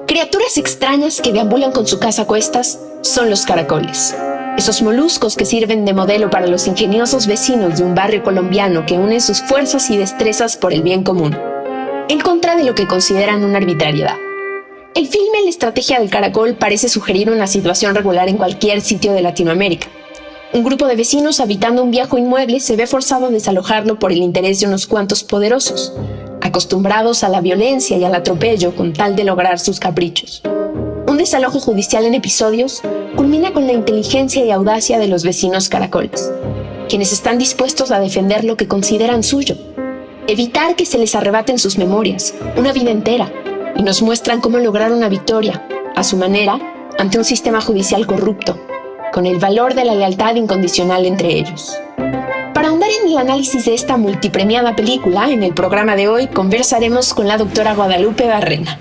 Criaturas extrañas que deambulan con su casa a cuestas son los caracoles. Esos moluscos que sirven de modelo para los ingeniosos vecinos de un barrio colombiano que unen sus fuerzas y destrezas por el bien común, en contra de lo que consideran una arbitrariedad. El filme La estrategia del caracol parece sugerir una situación regular en cualquier sitio de Latinoamérica. Un grupo de vecinos habitando un viejo inmueble se ve forzado a desalojarlo por el interés de unos cuantos poderosos, acostumbrados a la violencia y al atropello con tal de lograr sus caprichos. Un desalojo judicial en episodios culmina con la inteligencia y audacia de los vecinos caracoles, quienes están dispuestos a defender lo que consideran suyo, evitar que se les arrebaten sus memorias, una vida entera, y nos muestran cómo lograr una victoria, a su manera, ante un sistema judicial corrupto, con el valor de la lealtad incondicional entre ellos. Para ahondar en el análisis de esta multipremiada película, en el programa de hoy conversaremos con la doctora Guadalupe Barrena.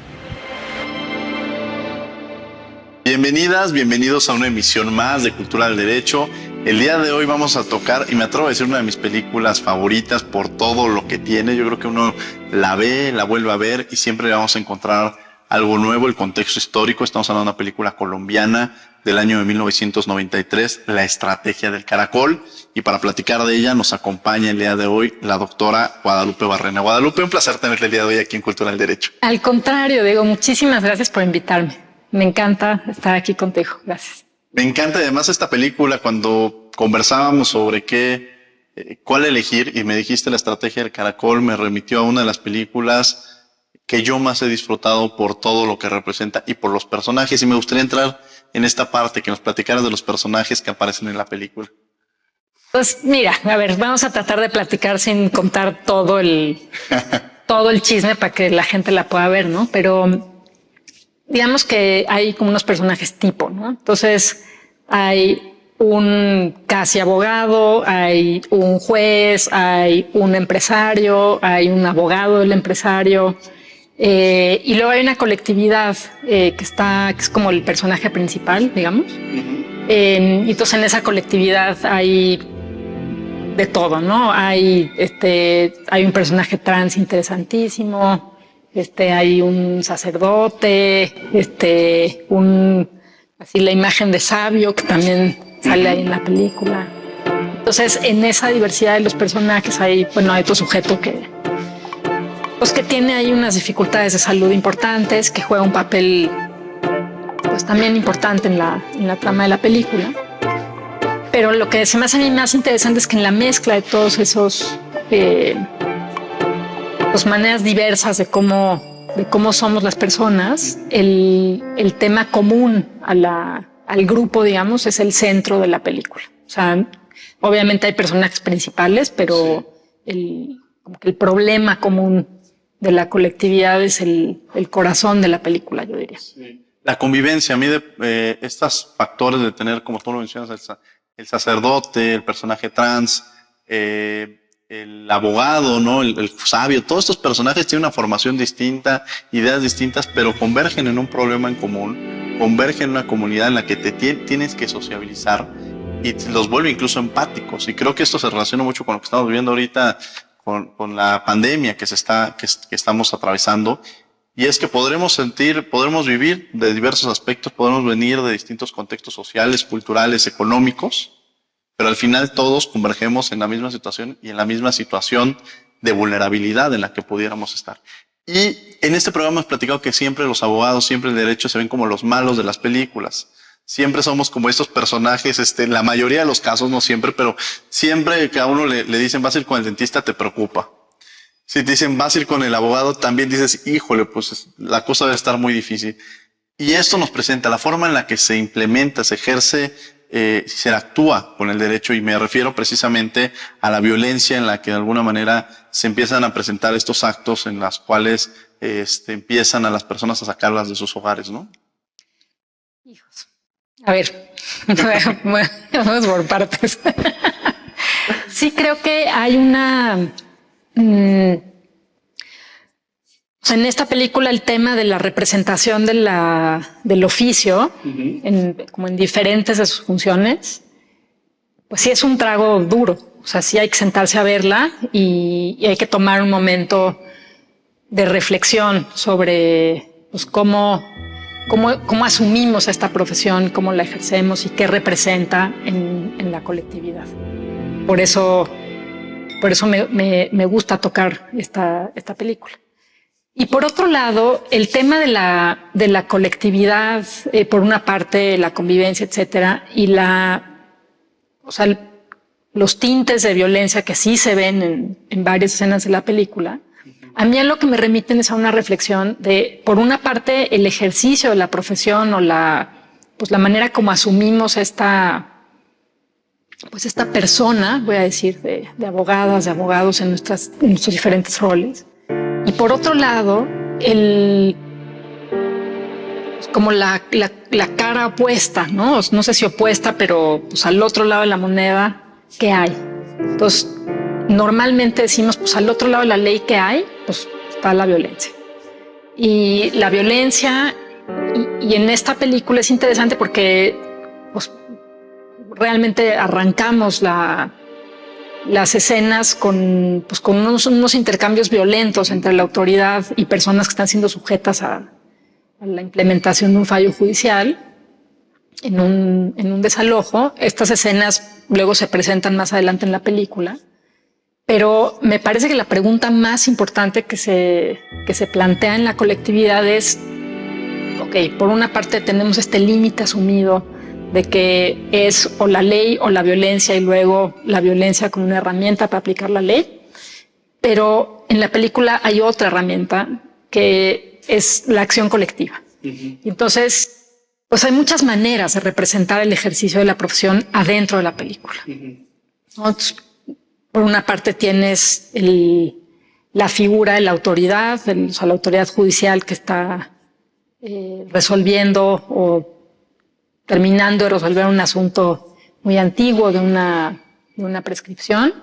Bienvenidas, bienvenidos a una emisión más de Cultura del Derecho. El día de hoy vamos a tocar, y me atrevo a decir, una de mis películas favoritas por todo lo que tiene. Yo creo que uno la ve, la vuelve a ver y siempre vamos a encontrar algo nuevo, el contexto histórico. Estamos hablando de una película colombiana del año de 1993, La estrategia del caracol. Y para platicar de ella nos acompaña el día de hoy la doctora Guadalupe Barrena. Guadalupe, un placer tenerte el día de hoy aquí en Cultura del Derecho. Al contrario, Diego, muchísimas gracias por invitarme. Me encanta estar aquí contigo. Gracias. Me encanta además esta película. Cuando conversábamos sobre cuál elegir y me dijiste La estrategia del caracol, me remitió a una de las películas que yo más he disfrutado por todo lo que representa y por los personajes. Y me gustaría entrar en esta parte, que nos platicaras de los personajes que aparecen en la película. Pues mira, a ver, vamos a tratar de platicar sin contar todo el chisme para que la gente la pueda ver, ¿no? Pero digamos que hay como unos personajes tipo, ¿no? Entonces hay un casi abogado, hay un juez, hay un empresario, hay un abogado del empresario, y luego hay una colectividad que es como el personaje principal, digamos. Entonces en esa colectividad hay de todo, ¿no? Hay un personaje trans interesantísimo, hay un sacerdote, así la imagen de sabio que también sale ahí en la película. Entonces, en esa diversidad de los personajes hay otro sujeto que tiene ahí unas dificultades de salud importantes, que juega un papel pues también importante en la trama de la película. Pero lo que se me hace a mí más interesante es que en la mezcla de todos esos maneras diversas de cómo somos las personas, el tema común al grupo, digamos, es el centro de la película. O sea, obviamente hay personajes principales, pero como que el problema común de la colectividad es el corazón de la película, yo diría. Sí. La convivencia, a mí estos factores de tener, como tú lo mencionas, el sacerdote, el personaje trans, el abogado, ¿no? El sabio, todos estos personajes tienen una formación distinta, ideas distintas, pero convergen en un problema en común, convergen en una comunidad en la que tienes que sociabilizar y los vuelve incluso empáticos. Y creo que esto se relaciona mucho con lo que estamos viviendo ahorita, con la pandemia que estamos atravesando. Y es que podremos vivir de diversos aspectos, podemos venir de distintos contextos sociales, culturales, económicos, pero al final todos convergemos en la misma situación y en la misma situación de vulnerabilidad en la que pudiéramos estar. Y en este programa hemos platicado que siempre los abogados, siempre el derecho se ven como los malos de las películas. Siempre somos como estos personajes, en la mayoría de los casos, no siempre, pero siempre que a uno le dicen vas a ir con el dentista, te preocupa. Si te dicen vas a ir con el abogado, también dices, híjole, pues la cosa debe estar muy difícil. Y esto nos presenta la forma en la que se implementa, se ejerce si se actúa con el derecho, y me refiero precisamente a la violencia en la que de alguna manera se empiezan a presentar estos actos en las cuales empiezan a las personas a sacarlas de sus hogares, ¿no? Hijos. A ver, vamos por partes. Sí, creo que hay una... en esta película el tema de la representación del oficio, como en diferentes de sus funciones, pues sí es un trago duro. O sea, sí hay que sentarse a verla y hay que tomar un momento de reflexión sobre pues, cómo asumimos esta profesión, cómo la ejercemos y qué representa en la colectividad. Por eso me gusta tocar esta película. Y por otro lado, el tema de la colectividad, por una parte, la convivencia, etcétera, y los tintes de violencia que sí se ven en varias escenas de la película, a mí a lo que me remiten es a una reflexión de, por una parte, el ejercicio de la profesión o la manera como asumimos esta persona, voy a decir, de abogadas, de abogados en nuestros diferentes roles. Y por otro lado, como la cara opuesta, ¿no? No sé si opuesta, pero pues al otro lado de la moneda, ¿qué hay? Entonces, normalmente decimos, pues al otro lado de la ley, ¿qué hay? Pues está la violencia. Y la violencia, y en esta película es interesante porque pues, realmente arrancamos las escenas con unos intercambios violentos entre la autoridad y personas que están siendo sujetas a la implementación de un fallo judicial en un desalojo. Estas escenas luego se presentan más adelante en la película, pero me parece que la pregunta más importante que se plantea en la colectividad es, ok, por una parte tenemos este límite asumido de que es o la ley o la violencia y luego la violencia como una herramienta para aplicar la ley. Pero en la película hay otra herramienta que es la acción colectiva. Entonces, pues hay muchas maneras de representar el ejercicio de la profesión adentro de la película. Entonces, por una parte tienes la figura de la autoridad, la autoridad judicial que está resolviendo o terminando de resolver un asunto muy antiguo de una prescripción.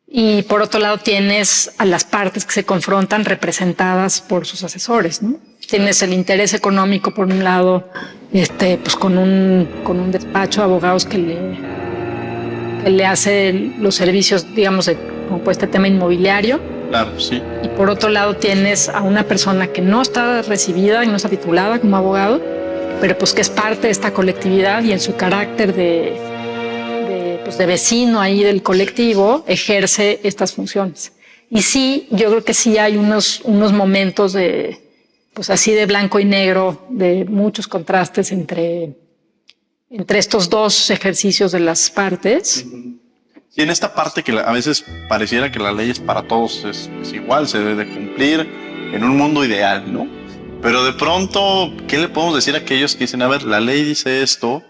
Y por otro lado tienes a las partes que se confrontan representadas por sus asesores, ¿no? Tienes el interés económico por un lado, pues con un despacho de abogados que le hace los servicios, digamos, como este tema inmobiliario. Claro, sí. Y por otro lado tienes a una persona que no está recibida y no está titulada como abogado, pero pues que es parte de esta colectividad y en su carácter de vecino ahí del colectivo ejerce estas funciones. Y sí, yo creo que sí hay unos momentos pues así de blanco y negro, de muchos contrastes entre estos dos ejercicios de las partes. Y en esta parte que a veces pareciera que la ley es para todos, es igual, se debe de cumplir en un mundo ideal, ¿no? Pero de pronto, ¿qué le podemos decir a aquellos que dicen, a ver, la ley dice esto,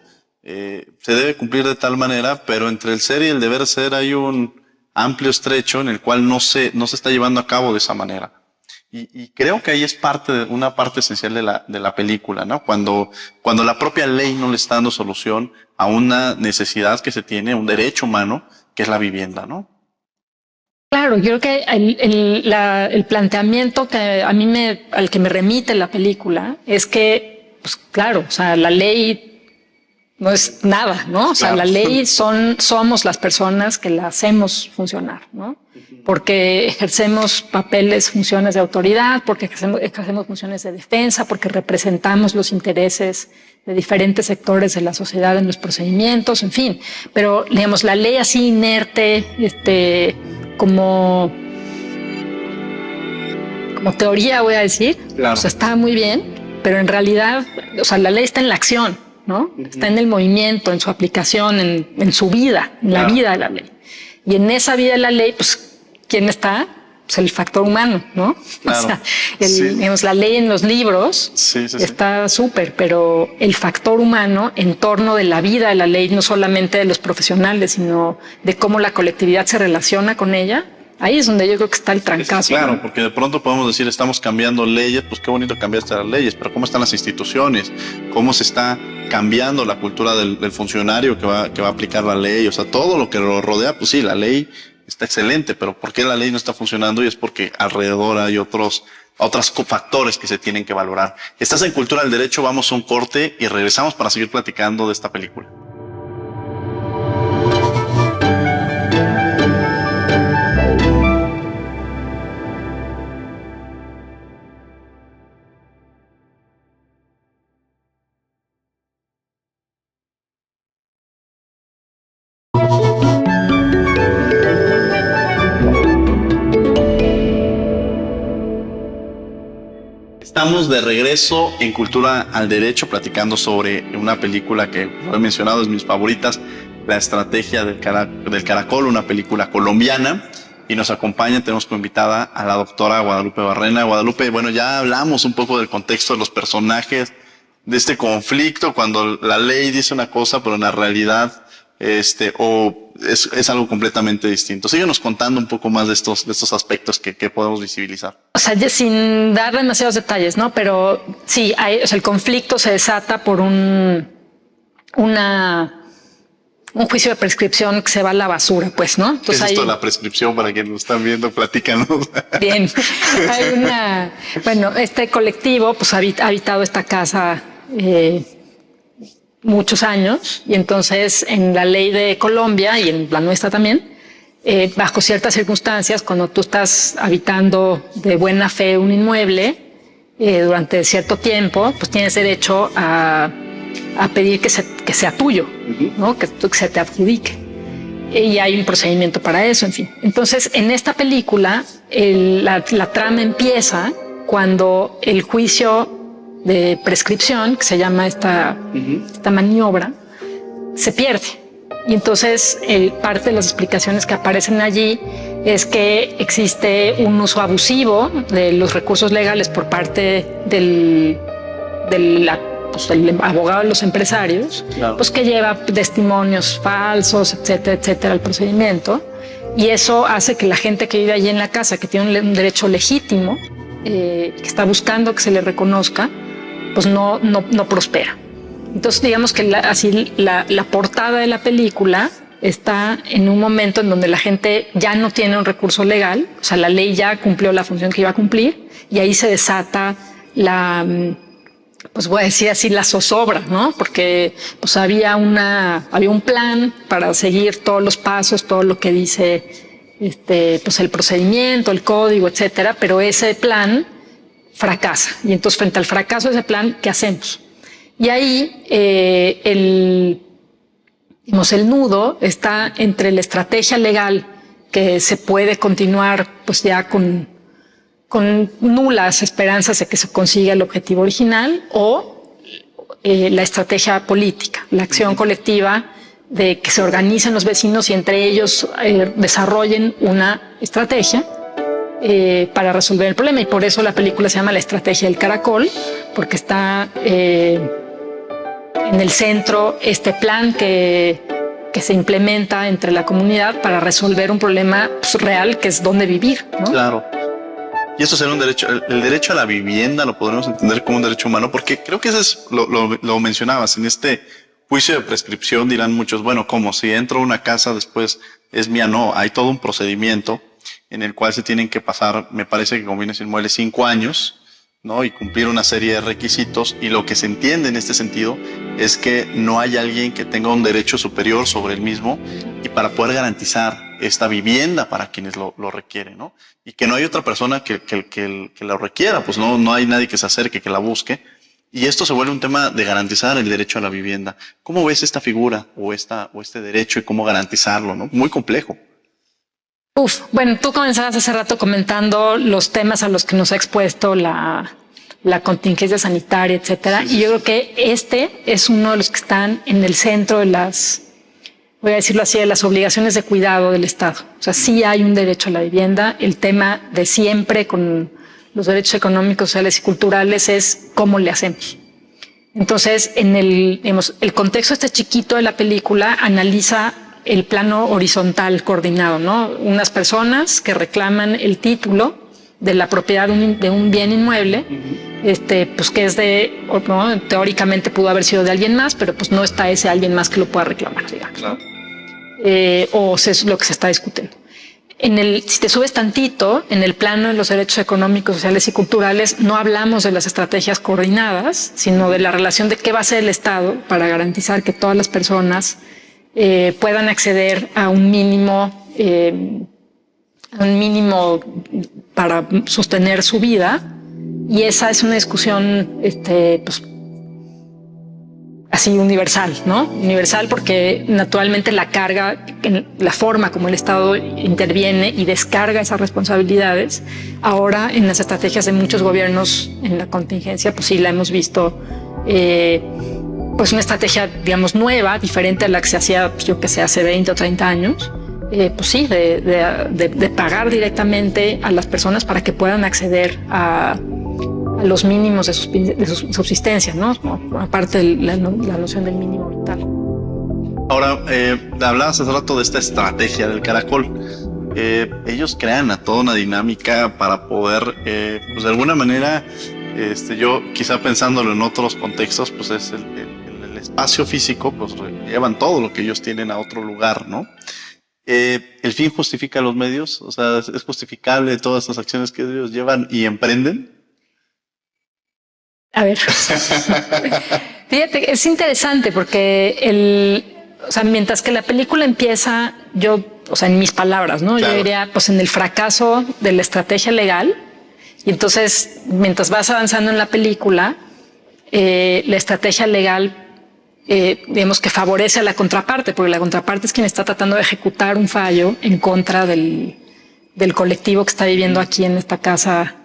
se debe cumplir de tal manera, pero entre el ser y el deber ser hay un amplio estrecho en el cual no se está llevando a cabo de esa manera? Y creo que ahí es una parte esencial de la película, ¿no? Cuando la propia ley no le está dando solución a una necesidad que se tiene, un derecho humano, que es la vivienda, ¿no? Claro, yo creo que el planteamiento que al que me remite la película es que, pues claro, o sea, la ley no es nada, ¿no? O sea, claro. La ley somos las personas que la hacemos funcionar, ¿no? Porque ejercemos papeles, funciones de autoridad, porque ejercemos funciones de defensa, porque representamos los intereses de diferentes sectores de la sociedad en los procedimientos, en fin. Pero, digamos, la ley así inerte, como teoría, voy a decir, claro. O sea, está muy bien, pero en realidad, o sea, la ley está en la acción, ¿no? Está en el movimiento, en su aplicación, en su vida, en la vida de la ley. Y en esa vida de la ley, pues, ¿quién está? pues, el factor humano, ¿no? Claro. O sea, Sí. digamos, la ley en los libros Sí. está súper, pero el factor humano en torno de la vida de la ley, no solamente de los profesionales, sino de cómo la colectividad se relaciona con ella, ahí es donde yo creo que está el trancazo. Claro, ¿no? porque de pronto podemos decir, estamos cambiando leyes, pues qué bonito cambiaste las leyes, pero ¿cómo están las instituciones? ¿Cómo se está cambiando la cultura del funcionario que va a aplicar la ley? O sea, todo lo que lo rodea, pues sí, la ley está excelente, pero ¿por qué la ley no está funcionando? Y es porque alrededor hay otros factores que se tienen que valorar. Estás en Cultura del Derecho, vamos a un corte y regresamos para seguir platicando de esta película. Estamos de regreso en Cultura al Derecho platicando sobre una película que lo he mencionado, es mis favoritas, La Estrategia del Caracol, una película colombiana, y nos acompaña, tenemos como invitada a la doctora Guadalupe Barrena. Guadalupe, bueno, ya hablamos un poco del contexto de los personajes, de este conflicto, cuando la ley dice una cosa, pero en la realidad es algo completamente distinto. Síguenos contando un poco más de estos aspectos que podemos visibilizar. O sea, sin dar demasiados detalles, ¿no? Pero sí, el conflicto se desata por un juicio de prescripción que se va a la basura, pues, ¿no? Entonces, ¿qué es esto de la prescripción para quienes nos están viendo? Platícanos. Bien. Este colectivo pues ha habitado esta casa muchos años, y entonces en la ley de Colombia y en la nuestra también, bajo ciertas circunstancias, cuando tú estás habitando de buena fe un inmueble durante cierto tiempo, pues tienes derecho a pedir que sea tuyo, ¿no? Que se te adjudique. Y hay un procedimiento para eso, en fin. Entonces, en esta película, la trama empieza cuando el juicio de prescripción, que se llama esta maniobra, se pierde. Y entonces parte de las explicaciones que aparecen allí es que existe un uso abusivo de los recursos legales por parte del abogado de los empresarios, claro, pues que lleva testimonios falsos, etcétera, etcétera, al procedimiento. Y eso hace que la gente que vive allí en la casa, que tiene un derecho legítimo, que está buscando que se le reconozca, pues no prospera. Entonces, digamos que la portada de la película está en un momento en donde la gente ya no tiene un recurso legal, o sea, la ley ya cumplió la función que iba a cumplir, y ahí se desata pues voy a decir así, la zozobra, ¿no? Porque pues había un plan para seguir todos los pasos, todo lo que dice pues el procedimiento, el código, etcétera, pero ese plan fracasa. Y entonces, frente al fracaso de ese plan, ¿qué hacemos? Y ahí el nudo está entre la estrategia legal, que se puede continuar pues ya con nulas esperanzas de que se consiga el objetivo original, o la estrategia política, la acción colectiva de que se organicen los vecinos y entre ellos desarrollen una estrategia para resolver el problema. Y por eso la película se llama La Estrategia del Caracol, porque está en el centro este plan que se implementa entre la comunidad para resolver un problema pues, real, que es dónde vivir, ¿no? Claro. Y eso será un derecho, el derecho a la vivienda lo podremos entender como un derecho humano, porque creo que eso es, lo mencionabas, en este juicio de prescripción dirán muchos, bueno, ¿cómo? Si entro a una casa después es mía. No, hay todo un procedimiento en el cual se tienen que pasar, me parece que como viene el inmueble, 5 años, ¿no? Y cumplir una serie de requisitos, y lo que se entiende en este sentido es que no hay alguien que tenga un derecho superior sobre el mismo, y para poder garantizar esta vivienda para quienes lo requieren, ¿no? Y que no hay otra persona que lo requiera, pues no hay nadie que se acerque, que la busque. Y esto se vuelve un tema de garantizar el derecho a la vivienda. ¿Cómo ves esta figura o este derecho y cómo garantizarlo, ¿no? Muy complejo. Bueno, tú comenzabas hace rato comentando los temas a los que nos ha expuesto la contingencia sanitaria, etcétera. Sí. Y yo creo que este es uno de los que están en el centro de voy a decirlo así, de las obligaciones de cuidado del Estado. O sea, sí hay un derecho a la vivienda. El tema de siempre con los derechos económicos, sociales y culturales es cómo le hacemos. Entonces, el contexto chiquito de la película analiza el plano horizontal coordinado, ¿no? Unas personas que reclaman el título de la propiedad de un bien inmueble, pues que es ¿no? Teóricamente pudo haber sido de alguien más, pero pues no está ese alguien más que lo pueda reclamar, digamos. Claro. O es lo que se está discutiendo. Si te subes tantito, en el plano de los derechos económicos, sociales y culturales, no hablamos de las estrategias coordinadas, sino de la relación de qué va a hacer el Estado para garantizar que todas las personas puedan acceder a un mínimo para sostener su vida. Y esa es una discusión, pues, así universal, ¿no? Universal porque naturalmente la carga, la forma como el Estado interviene y descarga esas responsabilidades, ahora en las estrategias de muchos gobiernos en la contingencia, pues sí la hemos visto, pues una estrategia, digamos, nueva, diferente a la que se hacía, pues yo que sé, hace 20 o 30 años, pues sí, de pagar directamente a las personas para que puedan acceder a los mínimos de su subsistencia, ¿no? Aparte de la noción del mínimo vital. Ahora, hablabas hace rato de esta estrategia del caracol. Ellos crean a toda una dinámica para poder, pues de alguna manera, yo quizá pensándolo en otros contextos, pues es el espacio físico, pues llevan todo lo que ellos tienen a otro lugar, ¿no? ¿El fin justifica los medios? O sea, ¿es justificable todas estas acciones que ellos llevan y emprenden? A ver, fíjate, es interesante porque o sea, mientras que la película empieza, o sea, en mis palabras, ¿no? Claro. Yo diría, pues en el fracaso de la estrategia legal. Y entonces, mientras vas avanzando en la película, la estrategia legal, digamos que favorece a la contraparte, porque la contraparte es quien está tratando de ejecutar un fallo en contra del colectivo que está viviendo aquí en esta casa.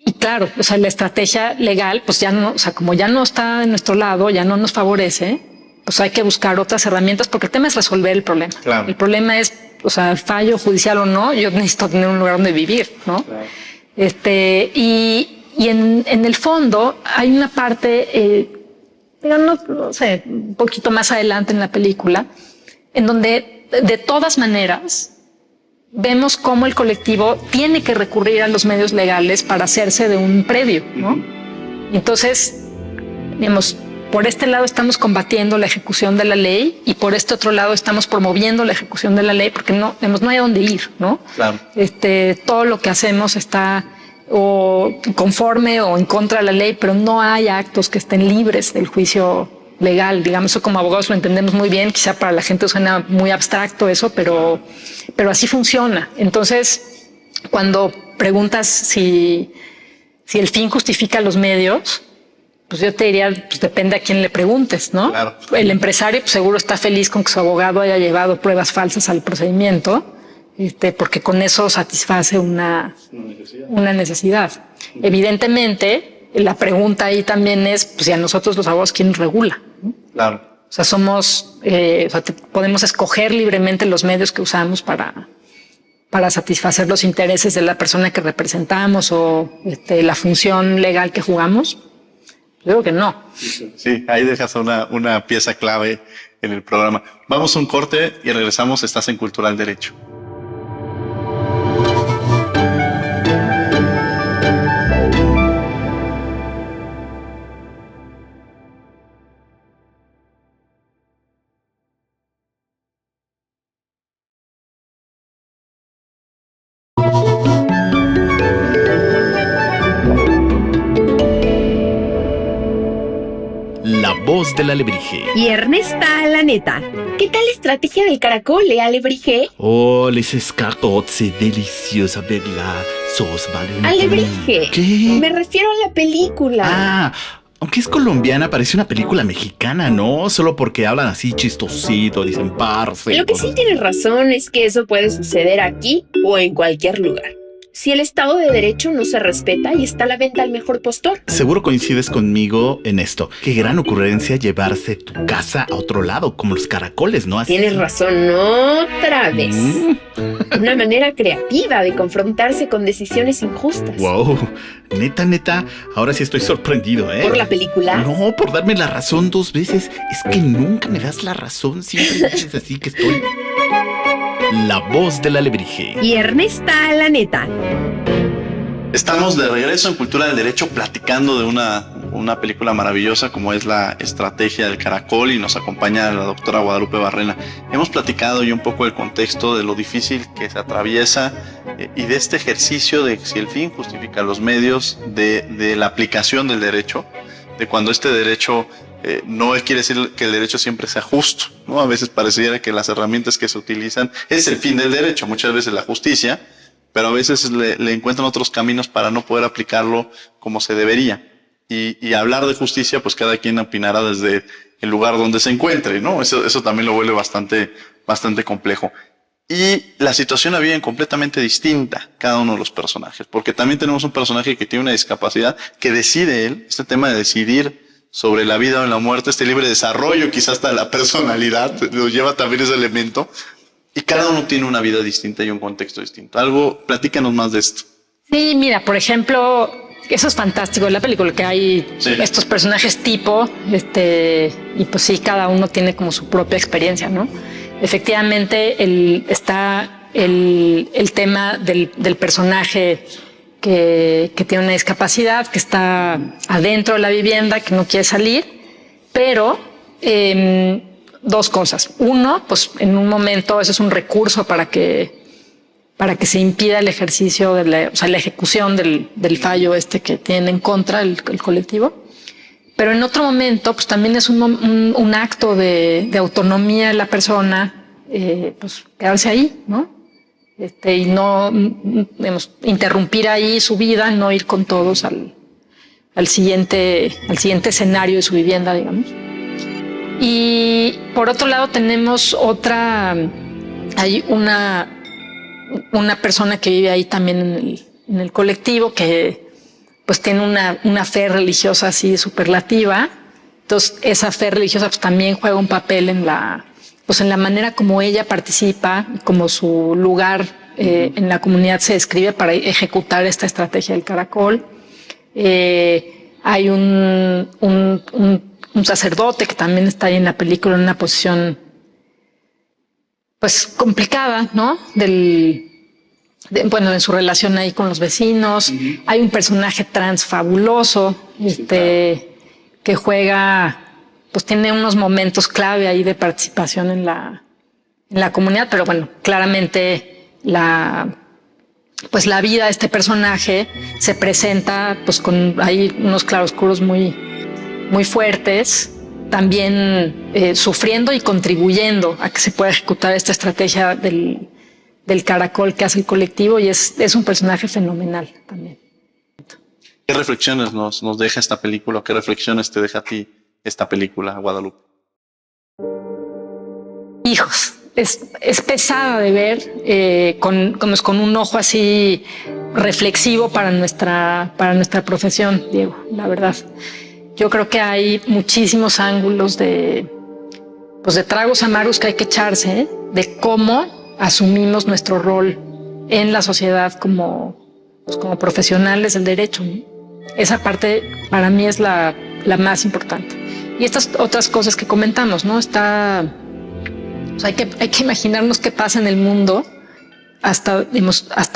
Y claro, o sea, la estrategia legal, pues ya no, o sea, como ya no está de nuestro lado, ya no nos favorece, pues hay que buscar otras herramientas, porque el tema es resolver el problema. Claro. El problema es, o sea, fallo judicial o no, yo necesito tener un lugar donde vivir, ¿no? Claro. Y en el fondo hay una parte, digamos, no sé, un poquito más adelante en la película, en donde de todas maneras vemos cómo el colectivo tiene que recurrir a los medios legales para hacerse de un predio, ¿no? Entonces, digamos, por este lado estamos combatiendo la ejecución de la ley y por este otro lado estamos promoviendo la ejecución de la ley porque no hay a dónde ir, ¿no? Claro. Todo lo que hacemos está o conforme o en contra de la ley, pero no hay actos que estén libres del juicio legal. Digamos, eso como abogados lo entendemos muy bien, quizá para la gente suena muy abstracto eso, pero así funciona. Entonces, cuando preguntas si el fin justifica los medios, pues yo te diría, pues depende a quién le preguntes, ¿no? Claro. El empresario pues, seguro está feliz con que su abogado haya llevado pruebas falsas al procedimiento, porque con eso satisface una necesidad. Evidentemente, la pregunta ahí también es, pues, si a nosotros los abogados, ¿quién nos regula? Claro. O sea, podemos escoger libremente los medios que usamos para satisfacer los intereses de la persona que representamos o la función legal que jugamos. Yo creo que no. Sí, ahí dejas una pieza clave en el programa. Vamos a un corte y regresamos. Estás en Cultural Derecho. La voz del alebrije. Y Ernesta, la neta. ¿Qué tal la estrategia del caracol, alebrije? Oh, les escatotse, deliciosa verla, sos Valentina. Alebrije. ¿Qué? Me refiero a la película. Ah, aunque es colombiana, parece una película mexicana, ¿no? Solo porque hablan así chistosito, dicen parce. Lo que sí tienes razón es que eso puede suceder aquí o en cualquier lugar. si el Estado de Derecho no se respeta y está a la venta al mejor postor? Seguro coincides conmigo en esto. Qué gran ocurrencia llevarse tu casa a otro lado, como los caracoles, ¿no? Así. Tienes razón, otra vez. Una manera creativa de confrontarse con decisiones injustas. Wow, neta, ahora sí estoy sorprendido, ¿eh? ¿Por la película? No, por darme la razón 2 veces. Es que nunca me das la razón, siempre dices así que estoy... La voz del alebrije. Y Ernesta, la neta. Estamos de regreso en Cultura del Derecho platicando de una película maravillosa como es La Estrategia del Caracol, y nos acompaña la doctora Guadalupe Barrena. Hemos platicado ya un poco del contexto de lo difícil que se atraviesa y de este ejercicio de si el fin justifica los medios, de la aplicación del derecho, de cuando este derecho no quiere decir que el derecho siempre sea justo, ¿no? A veces pareciera que las herramientas que se utilizan es el fin del derecho, muchas veces la justicia, pero a veces le encuentran otros caminos para no poder aplicarlo como se debería. Y hablar de justicia, pues cada quien opinará desde el lugar donde se encuentre, ¿no? Eso también lo vuelve bastante complejo. Y la situación la viven completamente distinta cada uno de los personajes, porque también tenemos un personaje que tiene una discapacidad, que decide él, este tema de decidir sobre la vida o la muerte, este libre desarrollo, quizás hasta la personalidad, lo lleva también ese elemento, y cada uno tiene una vida distinta y un contexto distinto. Platícanos más de esto. Sí, mira, por ejemplo, eso es fantástico en la película, que hay estos personajes tipo, y pues sí, cada uno tiene como su propia experiencia, ¿no? Efectivamente, está el tema del personaje que tiene una discapacidad, que está adentro de la vivienda, que no quiere salir, pero 2 cosas. Uno, pues en un momento eso es un recurso para que se impida el ejercicio la ejecución del fallo que tienen en contra el colectivo. Pero en otro momento, pues también es un acto de autonomía de la persona, pues quedarse ahí, ¿no? Y no, digamos, interrumpir ahí su vida, no ir con todos al siguiente escenario de su vivienda, digamos. Y por otro lado tenemos hay una persona que vive ahí también en el colectivo, que pues tiene una fe religiosa así superlativa. Entonces esa fe religiosa pues también juega un papel en la manera como ella participa, como su lugar en la comunidad se describe para ejecutar esta estrategia del caracol. Hay un sacerdote que también está ahí en la película en una posición pues complicada, ¿no? En su relación ahí con los vecinos. Uh-huh. Hay un personaje trans fabuloso, que juega, pues tiene unos momentos clave ahí de participación en la comunidad, pero bueno, claramente la vida de este personaje se presenta pues con ahí unos claroscuros muy, muy fuertes, también sufriendo y contribuyendo a que se pueda ejecutar esta estrategia del caracol que hace el colectivo, y es un personaje fenomenal también. ¿Qué reflexiones nos deja esta película? ¿Qué reflexiones te deja a ti esta película, Guadalupe? Hijos, es pesada de ver, con un ojo así reflexivo para nuestra profesión, Diego, la verdad. Yo creo que hay muchísimos ángulos de tragos amargos que hay que echarse, de cómo asumimos nuestro rol en la sociedad como profesionales del derecho, ¿no? Esa parte para mí es la más importante. Y estas otras cosas que comentamos, ¿no? Hay que imaginarnos qué pasa en el mundo hasta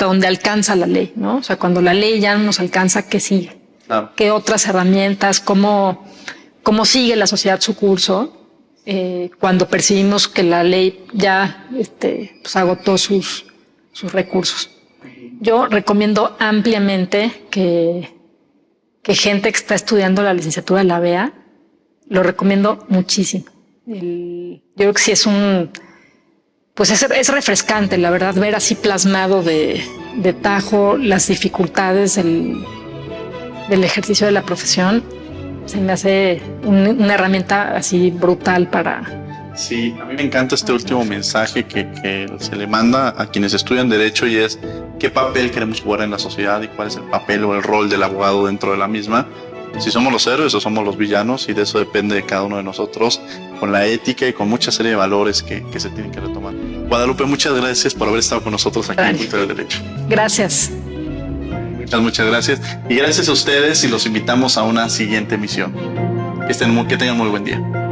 donde alcanza la ley, ¿no? O sea, cuando la ley ya no nos alcanza, ¿qué sigue? Claro. ¿Qué otras herramientas? ¿Cómo sigue la sociedad su curso? Cuando percibimos que la ley ya pues agotó sus recursos. Yo recomiendo ampliamente que gente que está estudiando la licenciatura la vea. Lo recomiendo muchísimo. Yo creo que sí es refrescante, la verdad, ver así plasmado de tajo las dificultades del ejercicio de la profesión. Se me hace una herramienta así brutal para Sí, a mí me encanta este último mensaje que se le manda a quienes estudian Derecho y es qué papel queremos jugar en la sociedad y cuál es el papel o el rol del abogado dentro de la misma. Si somos los héroes o somos los villanos, y de eso depende de cada uno de nosotros, con la ética y con mucha serie de valores que se tienen que retomar. Guadalupe, muchas gracias por haber estado con nosotros aquí en Cultura del Derecho. Gracias. Muchas gracias. Y gracias a ustedes y los invitamos a una siguiente emisión. Que tengan muy buen día.